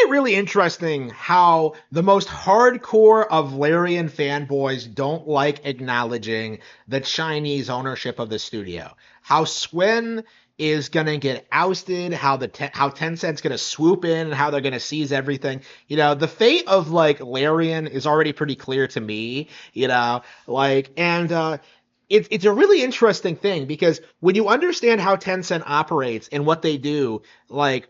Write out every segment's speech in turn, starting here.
it really interesting how the most hardcore of Larian fanboys don't like acknowledging the Chinese ownership of the studio. How Swin is gonna get ousted, how Tencent's gonna swoop in, and how they're gonna seize everything. The fate of like Larian is already pretty clear to me. It's a really interesting thing because when you understand how Tencent operates and what they do, like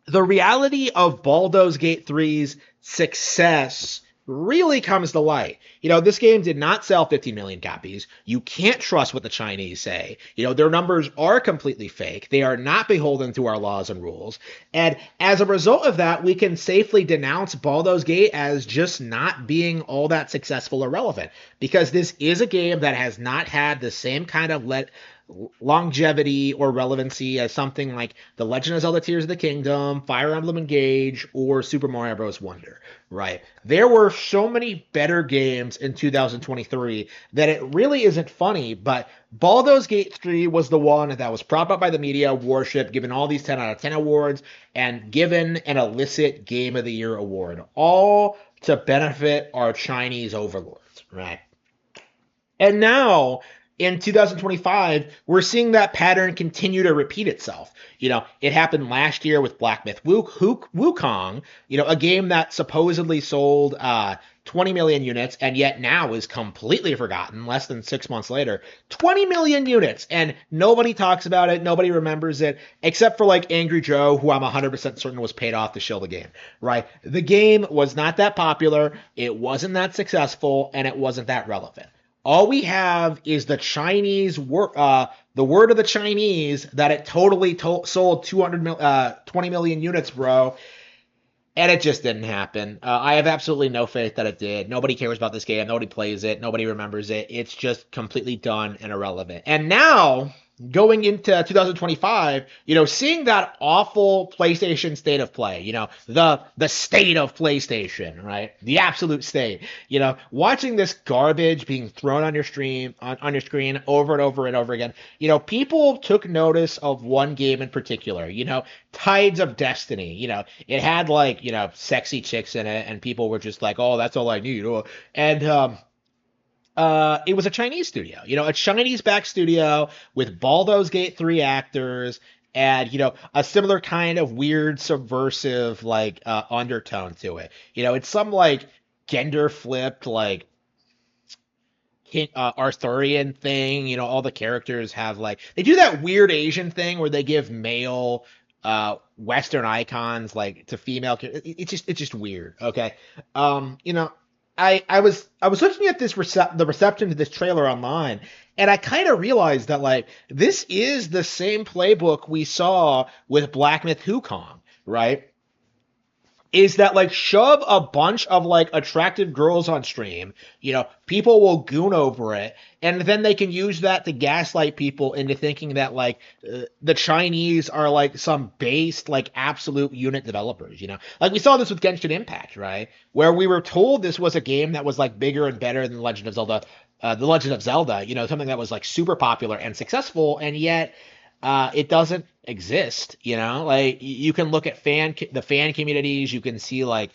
the reality of Baldur's Gate 3's success really comes to light. This game did not sell 50 million copies. You can't trust what the Chinese say. Their numbers are completely fake. They are not beholden to our laws and rules. And as a result of that, we can safely denounce Baldur's Gate as just not being all that successful or relevant because this is a game that has not had the same kind of longevity or relevancy as something like The Legend of Zelda Tears of the Kingdom, Fire Emblem Engage, or Super Mario Bros. Wonder, right? There were so many better games in 2023 that it really isn't funny, but Baldur's Gate 3 was the one that was propped up by the media, worshipped, given all these 10 out of 10 awards, and given an illicit Game of the Year award, all to benefit our Chinese overlords, right? And now in 2025, we're seeing that pattern continue to repeat itself. It happened last year with Black Myth Wukong, a game that supposedly sold 20 million units and yet now is completely forgotten less than 6 months later. 20 million units, and nobody talks about it, nobody remembers it, except for like Angry Joe, who I'm 100% certain was paid off to shill the game, right? The game was not that popular, it wasn't that successful, and it wasn't that relevant. All we have is the the word of the Chinese that it totally sold 20 million units, bro. And it just didn't happen. I have absolutely no faith that it did. Nobody cares about this game. Nobody plays it. Nobody remembers it. It's just completely done and irrelevant. And now, going into 2025, seeing that awful PlayStation state of play, the state of PlayStation, right? The absolute state. Watching this garbage being thrown on your on your screen over and over and over again. People took notice of one game in particular. Tides of Destiny. It had like sexy chicks in it, and people were just like, "Oh, that's all I need." And it was a Chinese studio, a Chinese-backed studio with Baldur's Gate 3 actors and a similar kind of weird subversive like undertone to it. It's some like gender flipped like Arthurian thing. All the characters have like they do that weird Asian thing where they give male Western icons like to female. It's just weird. Okay, I was looking at the reception to this trailer online, and I kind of realized that like this is the same playbook we saw with Black Myth Wukong, right? Is that like shove a bunch of like attractive girls on stream, people will goon over it, and then they can use that to gaslight people into thinking that like the Chinese are like some based like absolute unit developers, like we saw this with Genshin Impact, right, where we were told this was a game that was like bigger and better than the Legend of Zelda, something that was like super popular and successful, and yet it doesn't exist. Like you can look at the fan communities, you can see like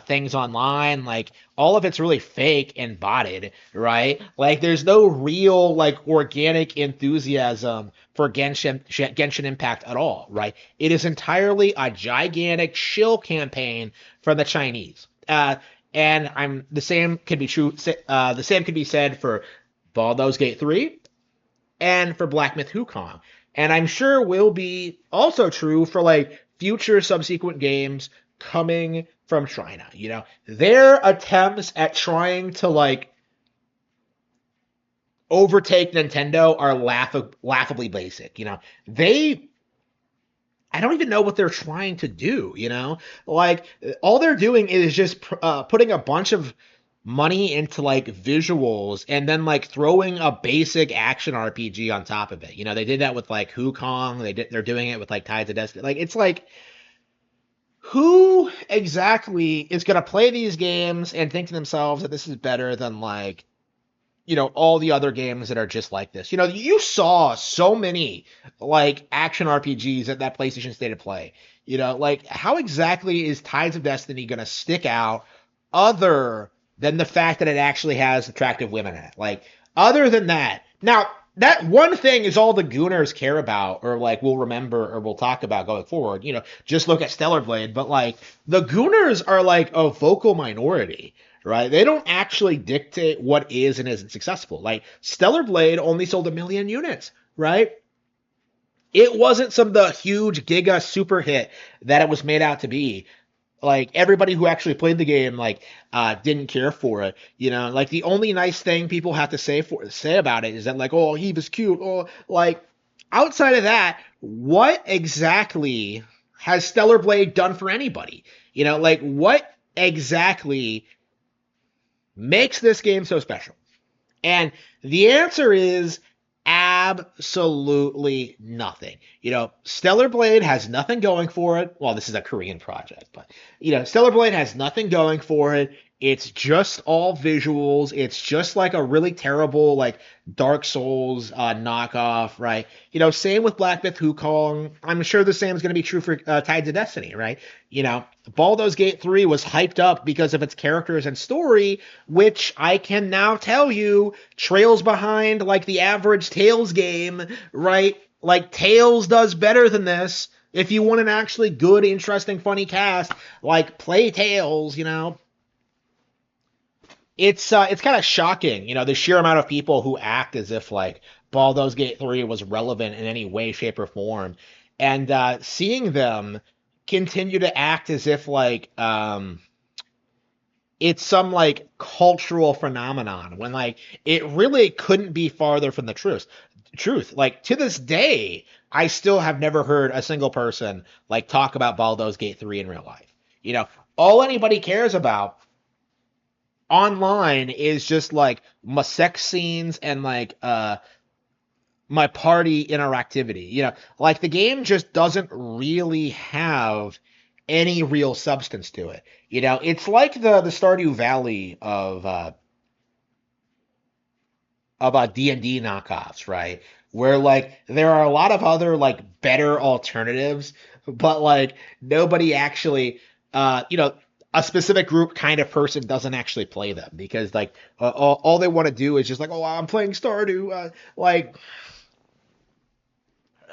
things online, like all of it's really fake and botted, right? Like there's no real like organic enthusiasm for Genshin Impact at all, right? It is entirely a gigantic shill campaign from the Chinese. And I'm the same could be true. The same could be said for Baldur's Gate 3 and for Black Myth Wukong. And I'm sure will be also true for like future subsequent games coming from China. Their attempts at trying to like overtake Nintendo are laughably basic. I don't even know what they're trying to do. Like all they're doing is just putting a bunch of money into like visuals and then like throwing a basic action RPG on top of it. They did that with like Wukong. They're doing it with like Tides of Destiny. Like it's like who exactly is gonna play these games and think to themselves that this is better than like all the other games that are just like this. You saw so many like action RPGs at that PlayStation State of Play. Like how exactly is Tides of Destiny going to stick out other than the fact that it actually has attractive women in it? Like other than that. Now, that one thing is all the Gooners care about or like will remember or will talk about going forward. Just look at Stellar Blade, but like the Gooners are like a vocal minority, right? They don't actually dictate what is and isn't successful. Like Stellar Blade only sold 1,000,000 units, right? It wasn't some the huge giga super hit that it was made out to be. Like everybody who actually played the game like didn't care for it. Like the only nice thing people have to say about it is that like, oh, he was cute. Oh, like outside of that, what exactly has Stellar Blade done for anybody? Like what exactly makes this game so special? And the answer is absolutely nothing. Stellar Blade has nothing going for it. Well, this is a Korean project, but Stellar Blade has nothing going for it. It's just all visuals. It's just like a really terrible like Dark Souls knockoff, right? Same with Black Myth Wukong. I'm sure the same is going to be true for Tides of Destiny, right? Baldur's Gate 3 was hyped up because of its characters and story, which I can now tell you trails behind like the average Tales game, right? Like Tales does better than this. If you want an actually good, interesting, funny cast, like play Tales, it's kind of shocking, the sheer amount of people who act as if like Baldur's Gate 3 was relevant in any way, shape, or form, and seeing them continue to act as if like it's some like cultural phenomenon when like it really couldn't be farther from the truth. Like to this day, I still have never heard a single person like talk about Baldur's Gate 3 in real life. All anybody cares about online is just like my sex scenes and like my party interactivity. Like the game just doesn't really have any real substance to it. It's like the Stardew Valley of D&D knockoffs, right? Where like there are a lot of other like better alternatives, but like nobody actually a specific group kind of person doesn't actually play them because like all they want to do is just like, oh, I'm playing Stardew. Like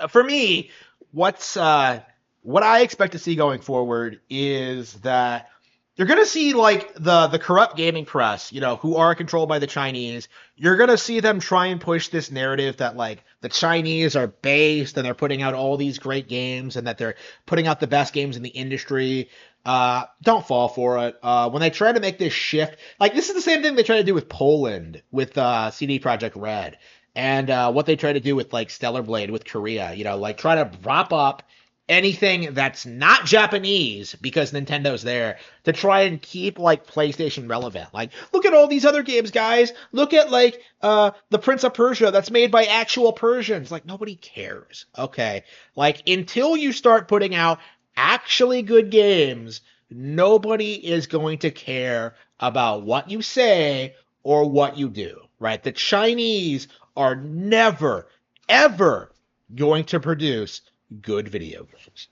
for me, what I expect to see going forward is that you're gonna see like the corrupt gaming press, who are controlled by the Chinese. You're gonna see them try and push this narrative that like the Chinese are based and they're putting out all these great games and that they're putting out the best games in the industry. Don't fall for it. When they try to make this shift, like this is the same thing they try to do with Poland with CD Projekt Red, and what they try to do with like Stellar Blade with Korea. Like try to prop up anything that's not Japanese because Nintendo's there to try and keep like PlayStation relevant. Like, look at all these other games, guys. Look at like the Prince of Persia that's made by actual Persians. Like nobody cares. Okay. Like until you start putting out actually good games, nobody is going to care about what you say or what you do, right? The Chinese are never, ever going to produce good video games.